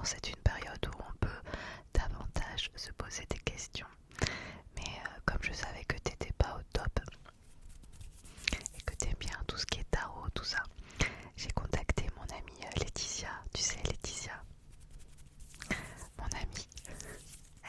c'est une période où on peut davantage se poser des questions. Mais comme je savais que t'étais pas au top et que t'aimes bien tout ce qui est tarot, tout ça, j'ai contacté mon amie Laetitia. Tu sais, Laetitia, mon amie,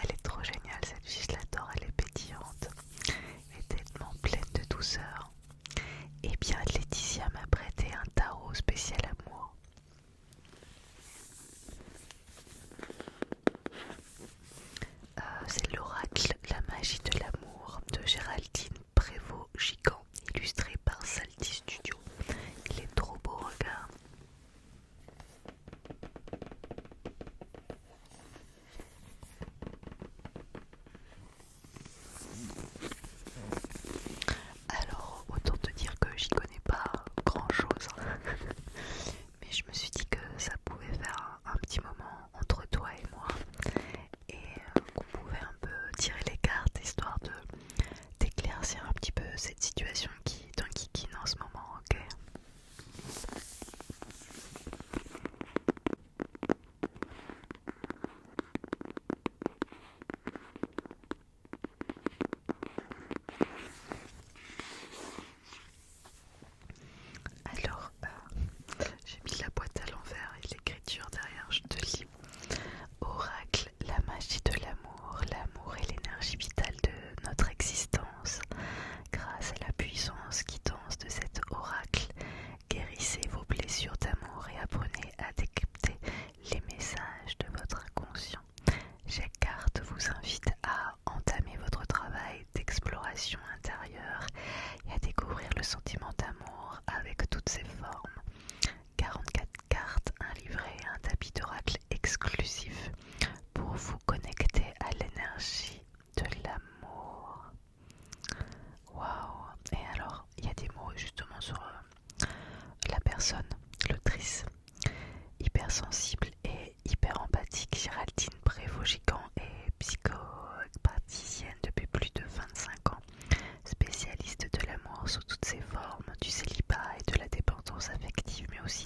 elle est trop géniale cette fille, je l'adore, elle est pétillante, elle est tellement pleine de douceur. Et bien Laetitia m'a prêté un tarot spécial amour. C'est l'oracle La magie de l'amour de Géraldine Prévost-Gicant, illustré par Salty Studio. Il est trop beau, regarde. Alors, autant te dire que j'y connais pas grand chose, mais je me suis dit que ça pouvait faire un petit moment entre toi et moi et qu'on pouvait un peu tirer les cartes histoire de d'éclaircir un petit peu cette situation qui t'enquiquine en ce moment, ok? Alors, j'ai mis la boîte à l'envers et l'écriture derrière, je te lis. Oracle, la magie de l'amour. L'amour est l'énergie vitale de notre existence. Grâce à la puissance qui danse de cet oracle, guérissez vos blessures d'amour et apprenez à décrypter les messages de votre inconscient. Chaque carte vous invite à entamer votre travail d'exploration intérieure et à découvrir le sentiment d'amour avec toutes ses formes. 44 cartes, un livret et un tapis d'oracle exclusif pour vous connecter à l'énergie de l'amour. Waouh! Et alors, il y a des mots justement sur la personne, l'autrice. Hypersensible et hyper empathique, Géraldine Prévost-Gicant est psychopraticienne depuis plus de 25 ans, spécialiste de l'amour sous toutes ses formes, du célibat et de la dépendance affective, mais aussi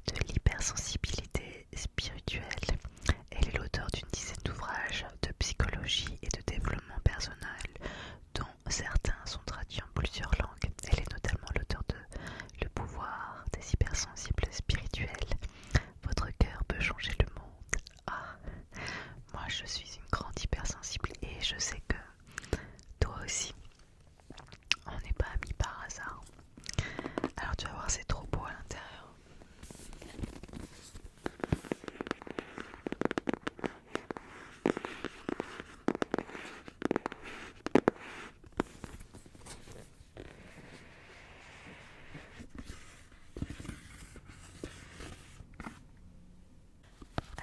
de l'hypersensibilité spirituelle. Elle est l'auteure d'une dizaine d'ouvrages de psychologie et de développement personnel, dont certains sont traduits en plusieurs langues. Elle est notamment l'auteure de Le pouvoir des hypersensibles spirituels. Votre cœur peut changer le monde. Ah, moi je suis une grande hypersensible et je sais que toi aussi. On n'est pas amis par hasard. Alors tu vas voir, c'est trop beau à l'intérieur.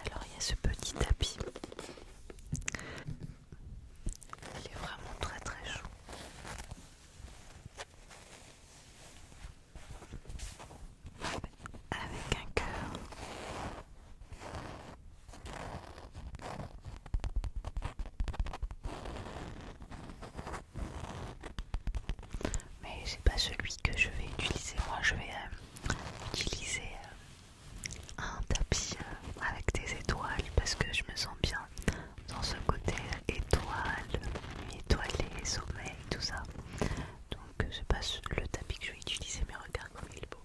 Alors il y a ce petit tapis. Il est vraiment très très chaud. Avec un cœur. Mais c'est pas celui que je vais utiliser. Moi je vais utiliser un tapis avec des étoiles parce que je me sens bien dans ce côté étoile, étoilé, sommeil, tout ça. Donc c'est pas le tapis que je vais utiliser, mais regarde comme il est beau.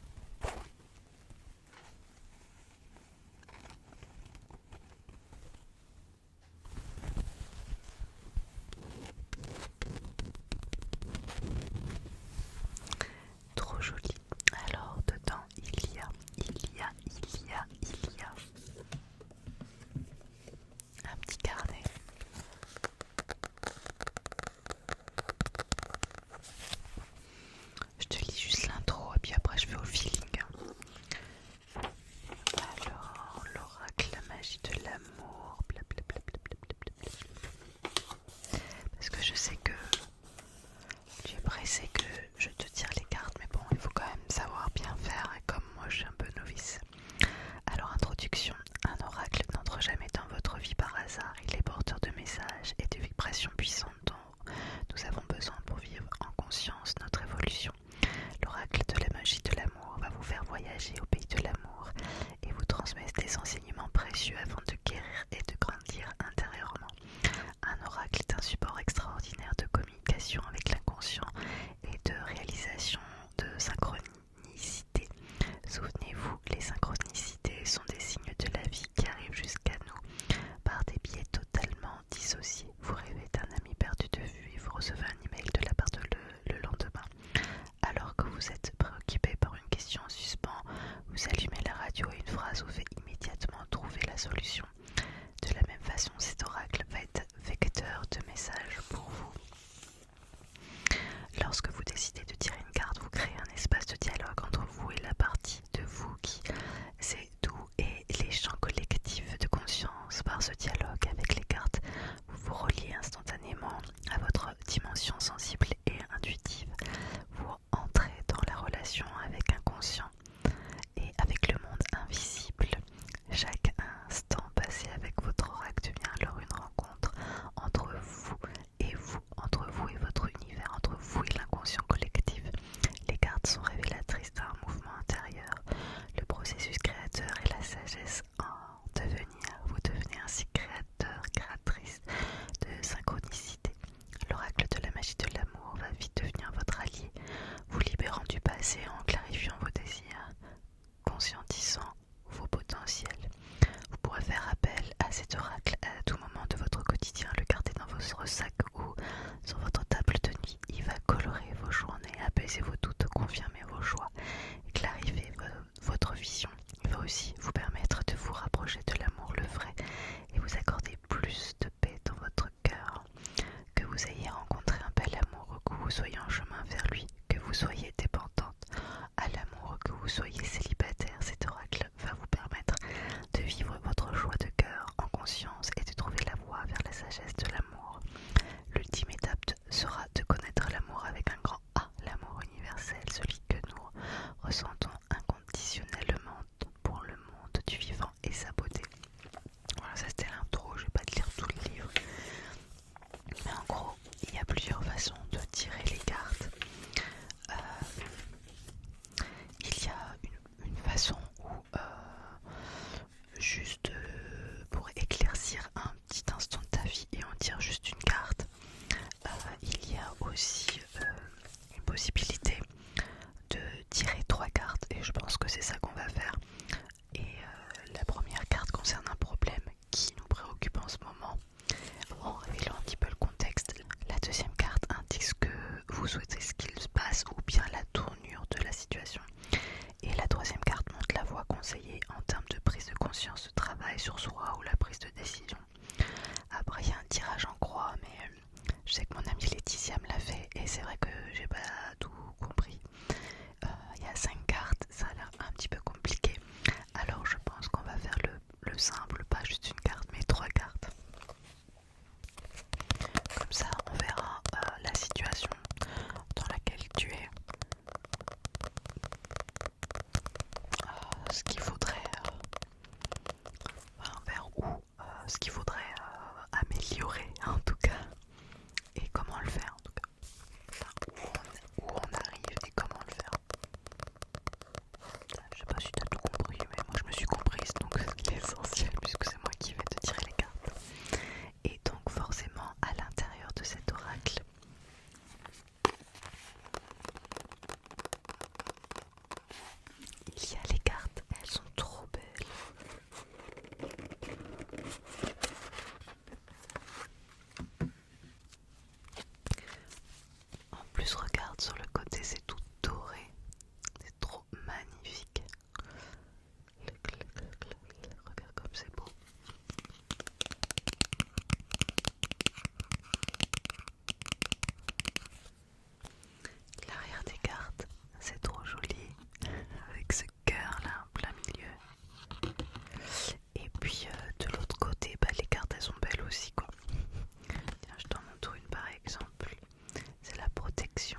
solution. De la même façon, cet oracle va être vecteur de messages pour vous. Lorsque vous décidez de tirer une carte, vous créez un espace de dialogue entre vous et la partie de vous qui sait d'où est les champs collectifs de conscience. Par ce dialogue avec les cartes, vous vous reliez instantanément à votre dimension sensible et intuitive. Vous entrez dans la relation avec l'inconscient et avec le monde invisible. Chaque instant passé avec votre oracle devient alors une rencontre entre vous et votre univers, entre vous et l'inconscient collectif. Les cartes sont révélatrices d'un mouvement intérieur, le processus créateur et la sagesse en devenir. Vous devenez ainsi créateur, créatrice de synchronicité. L'oracle de la magie de l'amour va vite devenir votre allié, vous libérant du passé en clarifiant vos désirs, conscientisant vos potentiels. Vous pourrez faire appel à cet oracle à tout moment de votre quotidien, le garder dans votre sac ou sur votre table de nuit. Il va colorer vos journées, apaiser vos doutes, confirmer vos choix, clarifier votre vision. Il va aussi vous permettre de vous rapprocher de l'amour, le vrai, et vous accorder plus de paix dans votre cœur. Que vous ayez rencontré un bel amoureux, que vous soyez en chemin vers lui, que vous soyez dépendante à l'amour, que vous soyez célibataire, cet oracle va vous permettre de vivre votre joie de cœur en conscience et de trouver la voie vers la sagesse de l'amour. L'ultime étape sera de connaître l'amour avec un grand A, l'amour universel, celui que nous ressentons inconditionnellement pour le monde du vivant et sa beauté. Voilà, ça c'était l'intro, je vais pas te lire tout le livre. Mais en gros, il y a plusieurs façons de tirer les cartes. Il y a une façon où, juste pour éclaircir un petit instant de ta vie et on tire juste une carte. Il y a aussi une possibilité de tirer 3 cartes et je pense que c'est ça qu'on va faire. Et la première carte concerne un problème qui nous préoccupe en ce moment en révélant un petit peu le contexte. La deuxième carte indique ce que vous souhaitez ce qu'il se passe ou bien la tournure de la situation. Et la troisième carte montre la voie conseillée en termes de prise de conscience, de travail sur soi ou la prise de décision. Après il y a un tirage en croix, mais je sais que mon amie Laetitia me l'a fait et c'est vrai que j'ai pas tout compris. Il y a 5 cartes, ça a l'air un petit peu compliqué. Alors je pense qu'on va faire le simple, pas juste une carte mais 3 cartes. Comme ça on verra la situation dans laquelle tu es. Ce qu'il faudrait vers où ce qu'il faudrait améliorer en tout cas et comment le faire en tout cas. Enfin, où on arrive et comment le faire. Je sais pas si tu as tout compris mais moi je me suis comprise donc c'est l'essentiel puisque c'est moi qui vais te tirer les cartes. Et donc forcément à l'intérieur de cet oracle il y a les cartes, elles sont trop belles. En plus regarde sur le côté, c'est tout doré, c'est trop magnifique. Regarde comme c'est beau. L'arrière des cartes, c'est trop joli, avec ce cœur là en plein milieu. Et puis de l'autre côté, les cartes elles sont belles aussi quoi. Tiens, je t'en montre une par exemple. C'est la protection.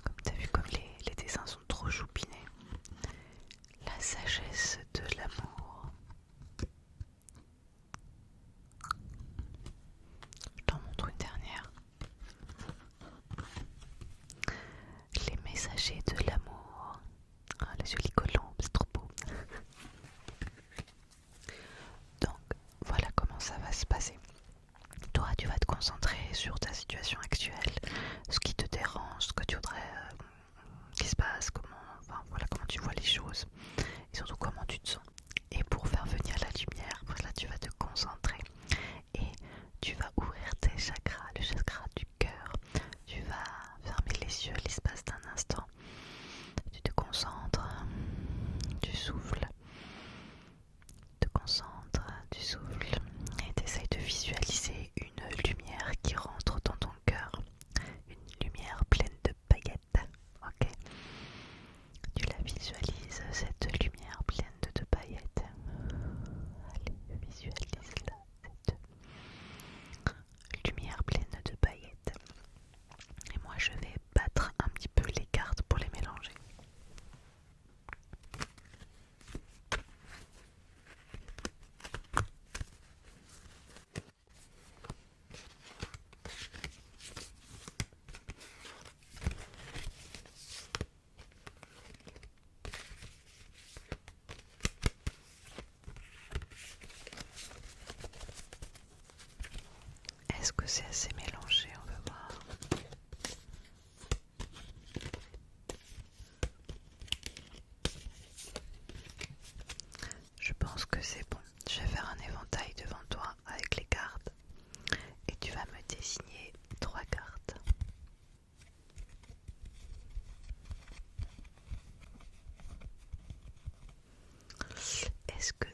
Comme tu as vu, comme les dessins sont trop choupinés. La sagesse de l'amour. Je t'en montre une dernière. Les messagers de l'amour. Ah, les jolies colombes, c'est trop beau. Donc, voilà comment ça va se passer. Toi, tu vas te concentrer sur ta situation actuelle, ce qui te dérange, ce que tu voudrais qu'il se passe, enfin voilà comment tu vois les choses et surtout comment tu te sens. Et pour faire venir la lumière, voilà, tu vas te concentrer et tu vas ouvrir tes chakras, le chakra du cœur. Tu vas fermer les yeux l'espace d'un instant. Tu te concentres, tu souffles c'est assez mélangé, on va voir. Je pense que c'est bon. Je vais faire un éventail devant toi avec les cartes et tu vas me dessiner 3 cartes. Est-ce que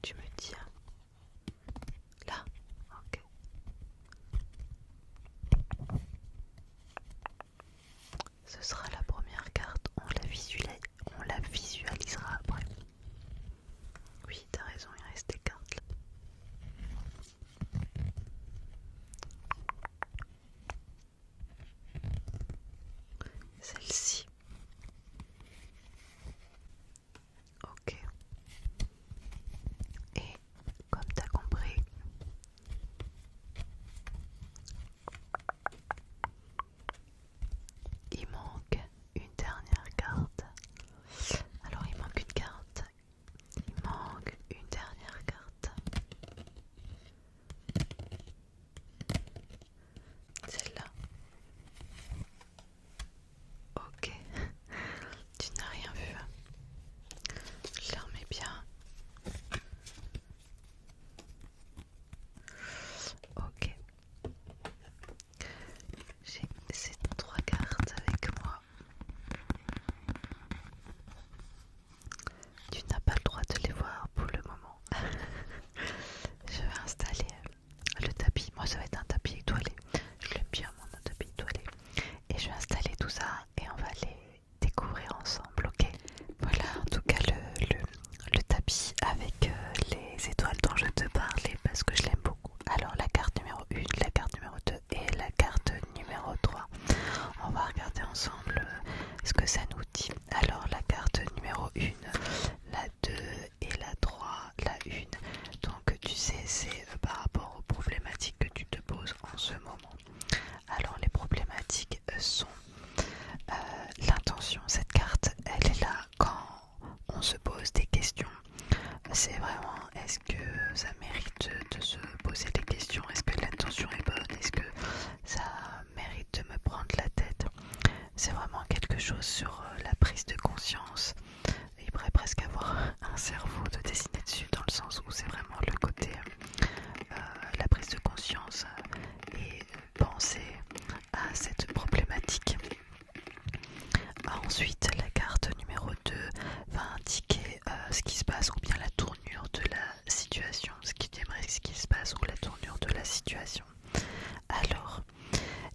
tu me tiens là? Ok. Ce sera la première carte, on la visualisera après. Oui, t'as raison, il reste des cartes là. Celle-ci. Ok. Et comme t'as compris, il manque une dernière carte. Alors il manque une carte. Il manque une dernière carte. Celle-là. Ok. Tu n'as rien vu. Je la remets bien. Ok. J'ai ces 3 cartes avec moi. Tu n'as pas le droit de les voir pour le moment. Je vais installer le tapis. Moi, ça va être un tapis étoilé. Je l'aime bien, mon tapis étoilé. Et je vais installer tout ça et on va les découvrir ensemble, ok? Voilà, en tout cas, le tapis avec les étoiles dont je te parlais parce que je l'aime beaucoup. Alors, la carte numéro 1, la carte numéro 2 et la carte numéro 3. On va regarder ensemble ce que ça nous dit. Alors, la carte numéro 1, la 2 et la 3, la 1. Donc, tu sais, c'est par rapport aux problématiques que tu te poses en ce moment. Alors, les problématiques sont l'intention. Cette carte, elle est là quand on se pose des questions. C'est vraiment, est-ce que ça mérite de se poser des questions? Est-ce que l'intention est bonne? Est-ce que ça mérite de me prendre la tête? C'est vraiment quelque chose sur la prise de conscience. Il pourrait presque avoir un cerveau de dessiner dessus, dans le sens où c'est vraiment le côté la prise de conscience et penser à cette problématique. Ensuite, la carte numéro 2 va indiquer ce qui se passe ou bien la tournure de la situation, ce qui se passe ou la tournure de la situation. Alors,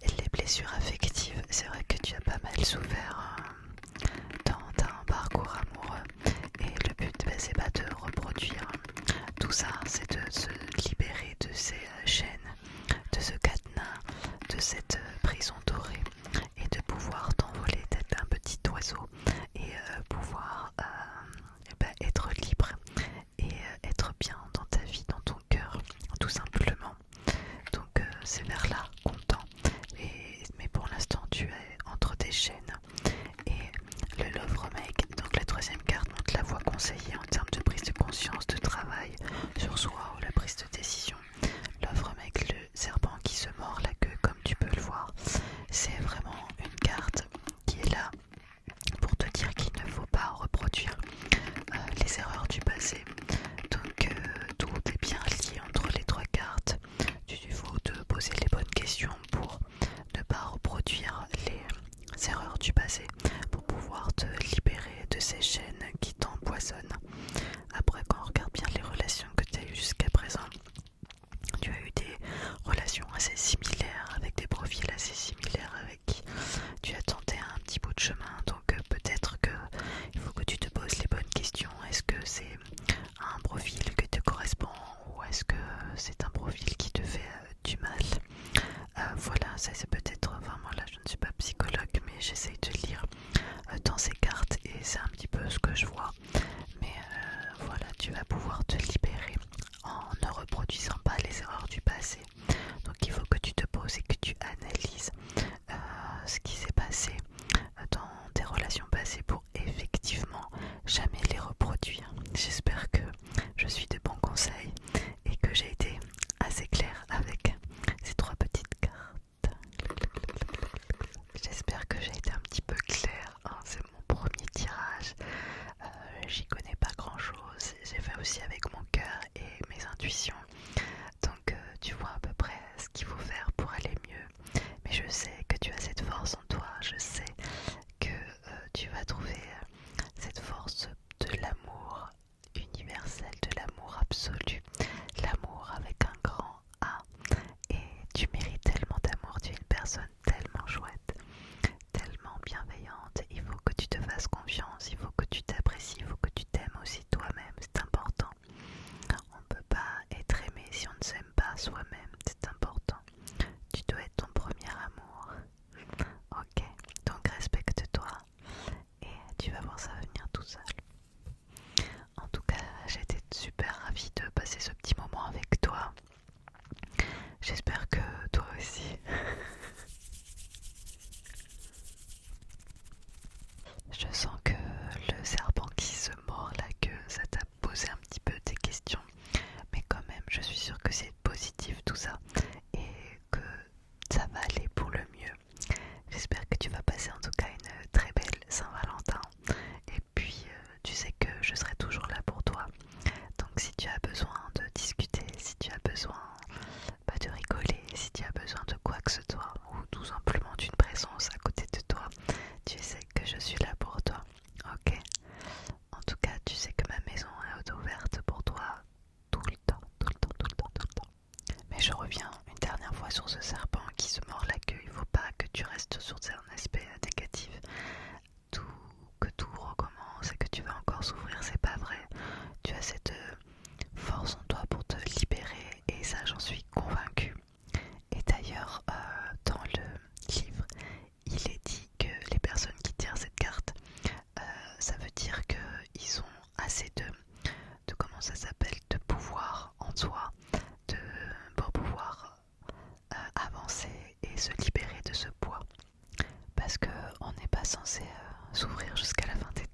les blessures affectives, c'est vrai que tu as pas mal souffert dans ton parcours amoureux et le but c'est pas de reproduire tout ça, c'est de se libérer de ces chaînes, de ce cadenas, de cette prison dorée et de pouvoir t'envoler tête d'un petit oiseau et pouvoir être libre et être bien dans ta vie, dans ton cœur, tout simplement. Donc c'est vers là qu'on tend. Mais pour l'instant tu es entre des chaînes. Et le Love Remake, donc la 3e carte, montre la voie conseillée en termes de prise de conscience, de travail sur soi ou la prise de décision. Love Remake, le serpent qui se mord la queue, comme tu peux le voir, c'est vraiment une carte qui est là pour te dire qu'il ne faut pas reproduire les erreurs du passé. Donc tout est bien lié entre les 3 cartes. Il faut te poser les bonnes questions et se libérer de ce poids. Parce qu'on n'est pas censé souffrir jusqu'à la fin des